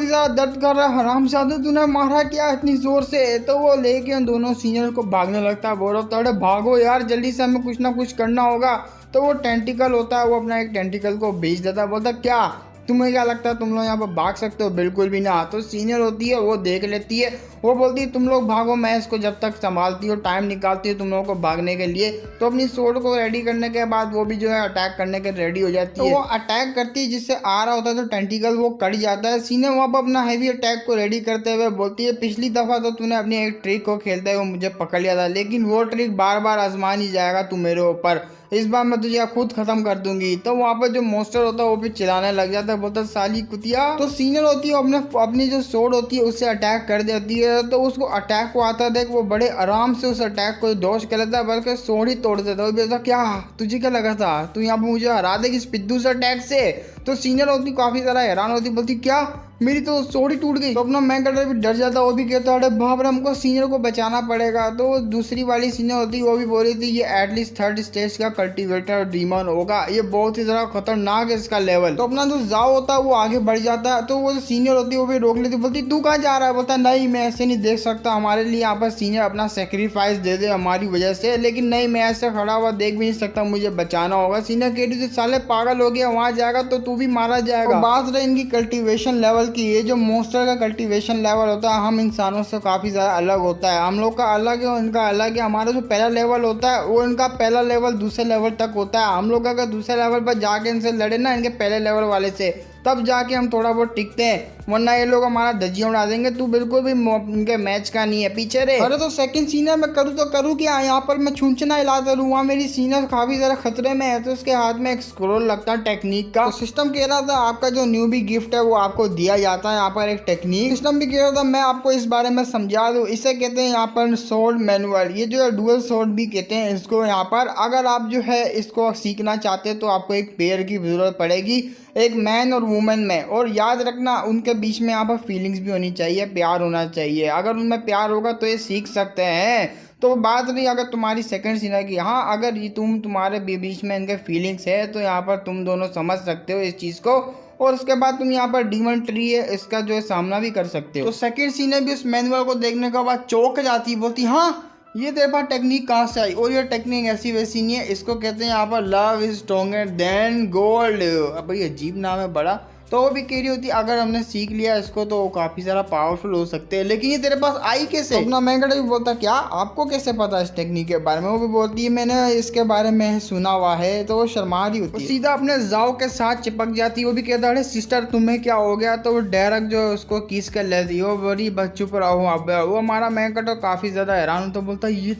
ही ज्यादा दर्द कर रहा है, हरामजादा तूने मारा क्या इतनी जोर से। तो वो लेके उन दोनों सीनियर को भागने लगता है, बोल रहा था अरे भागो यार जल्दी से, हमें कुछ ना कुछ करना होगा। तो वो टेंटिकल होता है वो अपना एक टेंटिकल को भेज देता है, बोलता क्या तुम्हें क्या लगता है तुम लोग यहाँ पर भाग सकते हो, बिल्कुल भी ना। तो सीनियर होती है वो देख लेती है, वो बोलती है तुम लोग भागो, मैं इसको जब तक संभालती हूँ, टाइम निकालती हूँ तुम लोगों को भागने के लिए। तो अपनी सोर्ड को रेडी करने के बाद वो भी जो है अटैक करने के रेडी हो जाती है। तो वो अटैक करती है, जिससे आ रहा होता है तो टेंटिकल वो कट जाता है। सीनियर वहाँ पर अपना हैवी अटैक को रेडी करते हुए बोलती है पिछली दफ़ा तो तूने अपनी एक ट्रिक को खेलते हुए मुझे पकड़ लिया था, लेकिन वो ट्रिक बार बार आजमा नहीं जाएगा तू मेरे ऊपर, इस बार मैं तुझे खुद खत्म कर दूंगी। तो वहाँ पर जो मॉन्स्टर होता है वो भी चिल्लाने लग जाता है, बोलता साली कुतिया। तो सीनियर होती है अपनी जो सोर्ड होती है उससे अटैक कर देती है। तो उसको अटैक को आता देख वो बड़े आराम से उस अटैक को दोष कर लेता है, बल्कि सोर्ड ही तोड़ देता है। बोलता क्या तुझे क्या लगा था तू यहाँ पर मुझे हरा देगी इस पिद्दू से अटैक से। तो सीनियर होती काफी ज्यादा हैरान होती, बोलती क्या मेरी तो सोड ही टूट गई। तो अपना मैन कटर भी डर जाता, वो भी कहता है अरे बाप रे हमको सीनियर को बचाना पड़ेगा। तो दूसरी वाली सीनियर होती वो भी बोल रही थी ये एटलीस्ट 3rd स्टेज का कल्टीवेटर डीमन होगा, ये बहुत ही ज़्यादा खतरनाक है इसका लेवल। तो अपना जो जाओ होता है वो आगे बढ़ जाता है। तो वो जो सीनियर होती है वो भी रोक लेती, बोलती तू कहाँ जा रहा है। बोलता नहीं मैं ऐसे नहीं देख सकता, हमारे लिए यहाँ पर सीनियर अपना सेक्रीफाइस दे दे हमारी वजह से, लेकिन नहीं मैं ऐसे खड़ा हुआ देख भी नहीं सकता, मुझे बचाना होगा। सीनियर कह रही थी साले पागल हो गया, वहाँ जाएगा तो तू भी मारा जाएगा। बात रहे इनकी कल्टीवेशन लेवल की, ये जो मॉन्स्टर का कल्टीवेशन लेवल होता है हम इंसानों से काफ़ी ज़्यादा अलग होता है। हम लोग का अलग है और इनका अलग है। हमारा जो पहला लेवल होता है वो इनका पहला लेवल दूसरे लेवल तक होता है। हम लोग अगर दूसरे लेवल पर जाके इनसे लड़े ना इनके पहले लेवल वाले से, तब जाके हम थोड़ा बहुत टिकते हैं। वरना ये लोग हमारा धज्जियां उड़ा देंगे। तू बिल्कुल भी उनके मैच का नहीं है, पीछे रे। अरे तो सेकंड सीनियर मैं करूँ तो करूँ क्या, यहाँ पर मैं छूंछना हिलाता रहूँ, वहाँ मेरी सीनियर काफी ज्यादा खतरे में है। तो उसके हाथ में एक स्क्रोल लगता है टेक्निक का। तो सिस्टम कह रहा था आपका जो न्यूबी गिफ्ट है वो आपको दिया जाता है, यहाँ पर एक टेक्निक। सिस्टम भी कह रहा था मैं आपको इस बारे में समझा दूं, इसे कहते हैं यहाँ पर सोर्ड मैनुअल। ये जो है डुअल सोर्ड भी कहते हैं इसको। यहाँ पर अगर आप जो है इसको सीखना चाहते हैं तो आपको एक पेयर की जरूरत पड़ेगी, एक मैन और वुमेन में। और याद रखना उनके बीच में यहाँ पर फीलिंग्स भी होनी चाहिए, प्यार होना चाहिए। अगर उनमें प्यार होगा तो ये सीख सकते हैं। तो बात रही अगर तुम्हारी सेकंड सीनर की, हाँ अगर ये तुम्हारे बीच में इनके फीलिंग्स है तो यहाँ पर तुम दोनों समझ सकते हो इस चीज़ को। और उसके बाद तुम यहाँ पर डीमन ट्री है इसका जो है सामना भी कर सकते हो। तो सेकंड सीनर भी उस मैनुअल को देखने के बाद चौंक जाती है, बोलती हाँ ये तेरे पास टेक्निक कहाँ से आई। और ये टेक्निक ऐसी वैसी नहीं है, इसको कहते हैं यहाँ पर love is stronger than gold. अब ये अजीब नाम है बड़ा। तो वो भी कह रही होती अगर हमने सीख लिया इसको तो काफ़ी सारा पावरफुल हो सकते हैं, लेकिन ये तेरे पास आई कैसे। तो अपना मैंगड़ा भी बोलता क्या आपको कैसे पता इस टेक्निक के बारे में। वो भी बोलती है मैंने इसके बारे में सुना हुआ है। तो वो शर्मा रही होती है, सीधा अपने जाओ के साथ चिपक जाती है। वो भी कहता अरे सिस्टर तुम्हें क्या हो गया। तो वो डायरेक्ट जो उसको किस कर लेती है। बड़ी बच्चों पर आओ आप। वो हमारा मैंगड़ा तो काफ़ी ज़्यादा हैरान होता, बोलता ये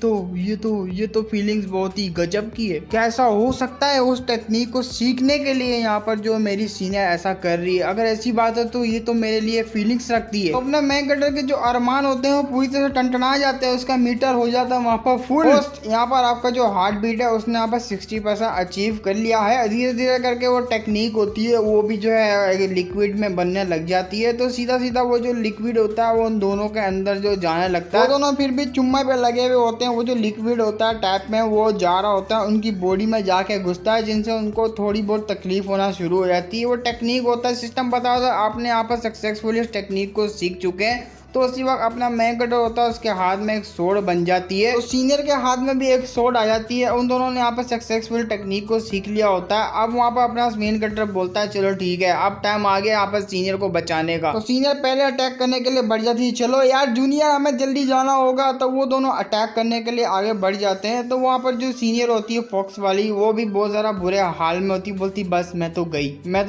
तो फीलिंग्स बहुत ही गजब की है। क्या ऐसा हो सकता है उस टेक्निक को सीखने के लिए यहाँ पर जो मेरी सीनियर ऐसा कर रही है। अगर ऐसी बात है तो ये तो मेरे लिए फीलिंग्स रखती है। तो अपने मैंगटर के जो अरमान होते हैं वो पूरी तरह टनटना जाते हैं, उसका मीटर हो जाता है वहाँ पर फुल। यहाँ पर आपका जो हार्ट बीट है उसने यहाँ पर 60% अचीव कर लिया है। धीरे धीरे करके वो टेक्निक होती है वो भी जो है लिक्विड में बनने लग जाती है। तो सीधा सीधा वो जो लिक्विड होता है वो उन दोनों के अंदर जो जाने लगता है। वो दोनों फिर भी चुम्मा पे लगे हुए होते हैं। वो जो लिक्विड होता है टैप में वो जा रहा होता है उनकी बॉडी में जाके घुसता है, जिनसे उनको थोड़ी बहुत तकलीफ होना शुरू हो जाती है। वो टेक्निक होता है सिस्टम बताओ तो आपने यहाँ पर सक्सेसफुली इस टेक्निक को सीख चुके हैं। तो उसी वक्त अपना मैंगटर होता है उसके हाथ में एक सोड बन जाती है। तो सीनियर के हाथ में भी एक सोड आ जाती है। उन दोनों ने यहाँ पर सक्सेसफुल टेक्निक को सीख लिया होता है। अब वहाँ पर अपना मेन कटर बोलता है चलो ठीक है अब टाइम आ गया यहाँ पर सीनियर को बचाने का। तो सीनियर पहले अटैक करने के लिए बढ़ जाती है, चलो यार जूनियर हमें जल्दी जाना होगा। तो वो दोनों अटैक करने के लिए आगे बढ़ जाते हैं। तो वहाँ पर जो सीनियर होती है फॉक्स वाली वो भी बहुत ज़्यादा बुरे हाल में होती है, बोलती बस मैं तो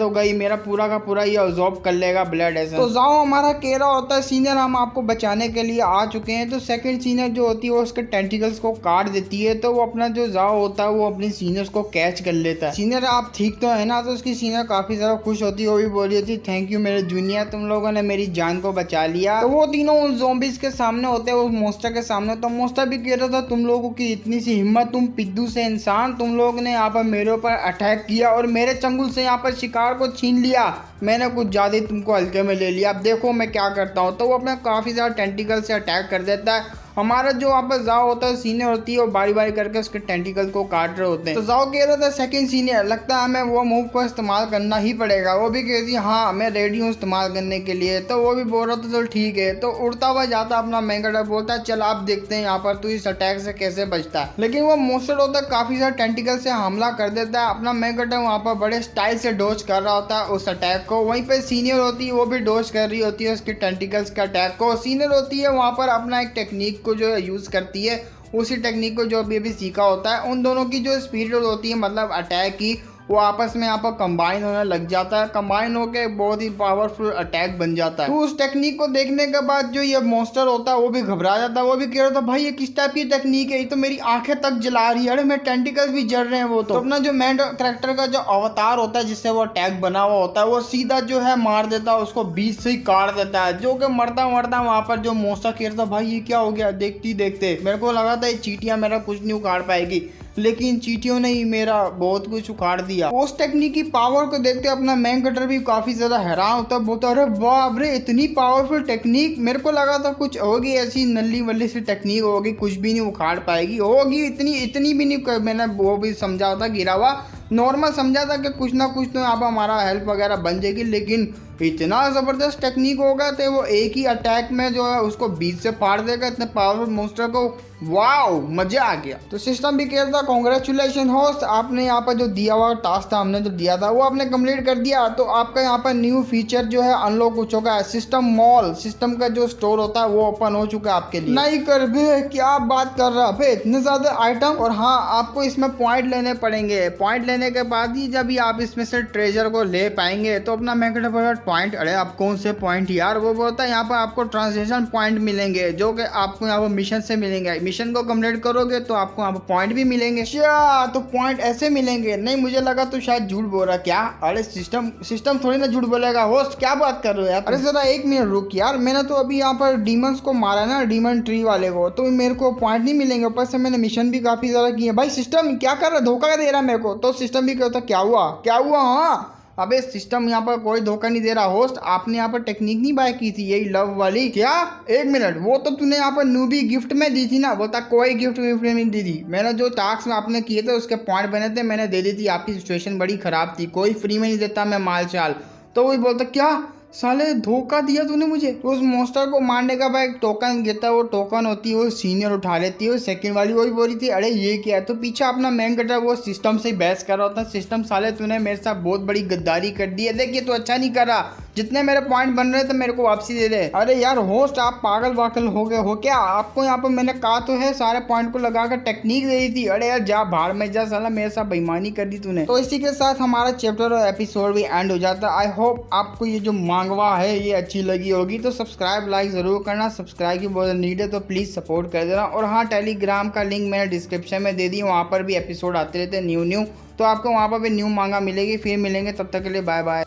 गई मेरा पूरा का पूरा ये ऑब्जॉर्ब कर लेगा ब्लड एसेंस। तो जाओ हमारा कह रहा होता है सीनियर हम आपको बचाने के लिए आ चुके हैं। तो सेकंड सीनियर जो होती है वो उसके टेंटिकल्स को काट देती है। तो वो अपना जो जाओ होता है वो अपनी सीनियर्स को कैच कर लेता है। सीनियर आप ठीक तो है ना। तो उसकी सीनियर काफी ज्यादा खुश होती है, वो भी बोल रही होती थैंक यू मेरे जूनियर तुम लोगों ने मेरी जान को बचा लिया। तो वो तीनों उन ज़ॉम्बीज़ के सामने होते हैं, उस मोस्टर के सामने। तो मोस्टर भी कह रहा था तुम लोगों की इतनी सी हिम्मत, तुम पिद्दू से इंसान, तुम लोग ने यहाँ पर मेरे ऊपर अटैक किया और मेरे चंगुल से यहाँ पर शिकार को छीन लिया। मैंने कुछ ज़्यादा ही तुमको हल्के में ले लिया, अब देखो मैं क्या करता हूँ। तो वो अपने काफ़ी ज़्यादा टेंटिकल से अटैक कर देता है। हमारा जो वहाँ पर जाओ होता है सीनियर होती है वो बारी बारी करके उसके टेंटिकल को काट रहे होते हैं। तो जाओ कह रहा था सेकंड सीनियर लगता है हमें वो मूव को इस्तेमाल करना ही पड़ेगा। वो भी कहती है हाँ मैं रेडी हूँ इस्तेमाल करने के लिए। तो वो भी बोल रहा था चल ठीक है। तो उड़ता हुआ जाता अपना मैंगड़ा बोलता है चल आप देखते हैं यहाँ पर तू इस अटैक से कैसे बचता है। लेकिन वो मोस्टर होता है काफ़ी सारे टेंटिकल से हमला कर देता है। अपना मैंगड़ा वहाँ पर बड़े स्टाइल से डोज कर रहा होता है उस अटैक को। वहीं पर सीनियर होती है वो भी डोज कर रही होती है उसके टेंटिकल्स के अटैक को। सीनियर होती है वहाँ पर अपना एक टेक्निक को जो है यूज़ करती है, उसी टेक्निक को जो अभी सीखा होता है। उन दोनों की जो स्पीड होती है मतलब अटैक की वो आपस में यहाँ पर कंबाइन होने लग जाता है। कंबाइन होकर बहुत ही पावरफुल अटैक बन जाता है। तो उस टेक्निक को देखने के बाद जो ये मॉन्स्टर होता है वो भी घबरा जाता है। वो भी कह रहा था भाई ये किस टाइप की टेक्निक है, ये तो मेरी आंखें तक जला रही है, अरे मेरे टेंटिकल्स भी जल रहे हैं। वो तो अपना जो मेन कैरेक्टर का जो अवतार होता है जिससे वो अटैक बना हुआ होता है वो सीधा जो है मार देता है उसको, बीच से ही काट देता है। जो कि मरता मरता वहाँ पर जो मॉन्स्टर कह रहा था भाई ये क्या हो गया। देखती देखते मेरे को लगा था ये चींटियां मेरा कुछ नहीं उखाड़ पाएगी, लेकिन चींटियों ने ही मेरा बहुत कुछ उखाड़ दिया। उस टेक्निक की पावर को देखते अपना मैंगटर भी काफी ज्यादा हैरान होता, बोलता अरे बाप रे इतनी पावरफुल टेक्निक, मेरे को लगा था कुछ होगी ऐसी नल्ली वल्ली सी टेक्निक होगी कुछ भी नहीं उखाड़ पाएगी, होगी इतनी भी नहीं। मैंने वो भी समझा था गिरा हुआ नॉर्मल समझा था कि कुछ ना कुछ तो यहाँ पर हमारा हेल्प वगैरह बन जाएगी, लेकिन इतना ज़बरदस्त टेक्निक होगा तो वो एक ही अटैक में जो है उसको बीच से फाड़ देगा इतने पावरफुल मॉन्स्टर को। वाओ मजा आ गया। तो सिस्टम भी कह रहा था कॉन्ग्रेचुलेशन होस्ट, आपने यहाँ पर जो दिया हुआ टास्क था हमने जो दिया था वो आपने कंप्लीट कर दिया। तो आपका यहाँ पर न्यू फीचर जो है अनलॉक हो चुका है, सिस्टम मॉल, सिस्टम का जो स्टोर होता है वो ओपन हो चुका है आपके लिए। नहीं कर बे क्या बात कर रहा है इतने ज़्यादा आइटम, और हाँ आपको इसमें पॉइंट लेने पड़ेंगे। पॉइंट लेने के बाद ही जब आप इसमें से ट्रेजर को ले पाएंगे। तो अपना मैं कहता पॉइंट। अरे आप कौन से पॉइंट यार? वो बोलता है यहाँ पर आपको ट्रांसलेशन पॉइंट मिलेंगे जो कि आपको यहाँ पर मिशन से मिलेंगे। मिशन को कंप्लीट करोगे तो आपको यहाँ पर पॉइंट भी मिलेंगे। अच्छा तो पॉइंट ऐसे मिलेंगे? नहीं मुझे लगा तो शायद झूठ बोल रहा। क्या? अरे सिस्टम थोड़ी ना झूठ बोलेगा। होस्ट क्या बात कर रहे हो यार? अरे जरा 1 मिनट रुक यार, मैंने तो अभी यहाँ पर डीमंस को मारा ना, डीमन ट्री वाले को, तो मेरे को पॉइंट नहीं मिलेंगे। ऊपर से मैंने मिशन भी काफी ज्यादा किए। भाई सिस्टम क्या कर रहा है? धोखा दे रहा है मेरे को। तो सिस्टम भी कहता क्या हुआ क्या हुआ? हाँ अबे सिस्टम यहाँ पर कोई धोखा नहीं दे रहा। होस्ट आपने यहाँ पर टेक्निक नहीं बाय की थी यही लव वाली? क्या? 1 मिनट, वो तो तूने यहाँ पर नूबी गिफ्ट में दी थी ना। बोलता कोई गिफ्ट विफ्ट नहीं दी थी। मैंने जो टास्क आपने किए थे उसके पॉइंट बने थे, मैंने दे दी थी। आपकी सिचुएशन बड़ी खराब थी, कोई फ्री में नहीं देता मैं माल चाल। तो वही बोलता क्या साले धोखा दिया तूने मुझे। उस मॉन्स्टर को मारने का भाई टोकन गिरता है, वो टोकन होती है वो सीनियर उठा लेती है। वो सेकंड वाली वही बोल रही थी अरे ये क्या है, तो पीछे अपना मेन कटर वो सिस्टम से बहस कर रहा होता। सिस्टम साले तूने मेरे साथ बहुत बड़ी गद्दारी कर दी है। देखिए तू अच्छा नहीं कर रहा, जितने मेरे पॉइंट बन रहे थे मेरे को वापसी दे दे। अरे यार होस्ट आप पागल वाकल हो गए हो क्या? आपको यहाँ पर मैंने कहा तो है सारे पॉइंट को लगाकर टेक्निक दे दी थी। अरे यार जा बाहर में जा साला, मेरे साथ बेईमानी कर दी तूने। तो इसी के साथ हमारा चैप्टर और एपिसोड भी एंड हो जाता है। आई होप आपको ये जो मांगवा है ये अच्छी लगी होगी। तो सब्सक्राइब लाइक जरूर करना, सब्सक्राइब की बहुत नीड है तो प्लीज सपोर्ट कर देना। और हाँ टेलीग्राम का लिंक मैंने डिस्क्रिप्शन में दे दी, वहाँ पर भी एपिसोड आते रहते हैं न्यू। तो आपको वहाँ पर भी न्यू मांगा मिलेगी। फिर मिलेंगे, तब तक के लिए बाय बाय।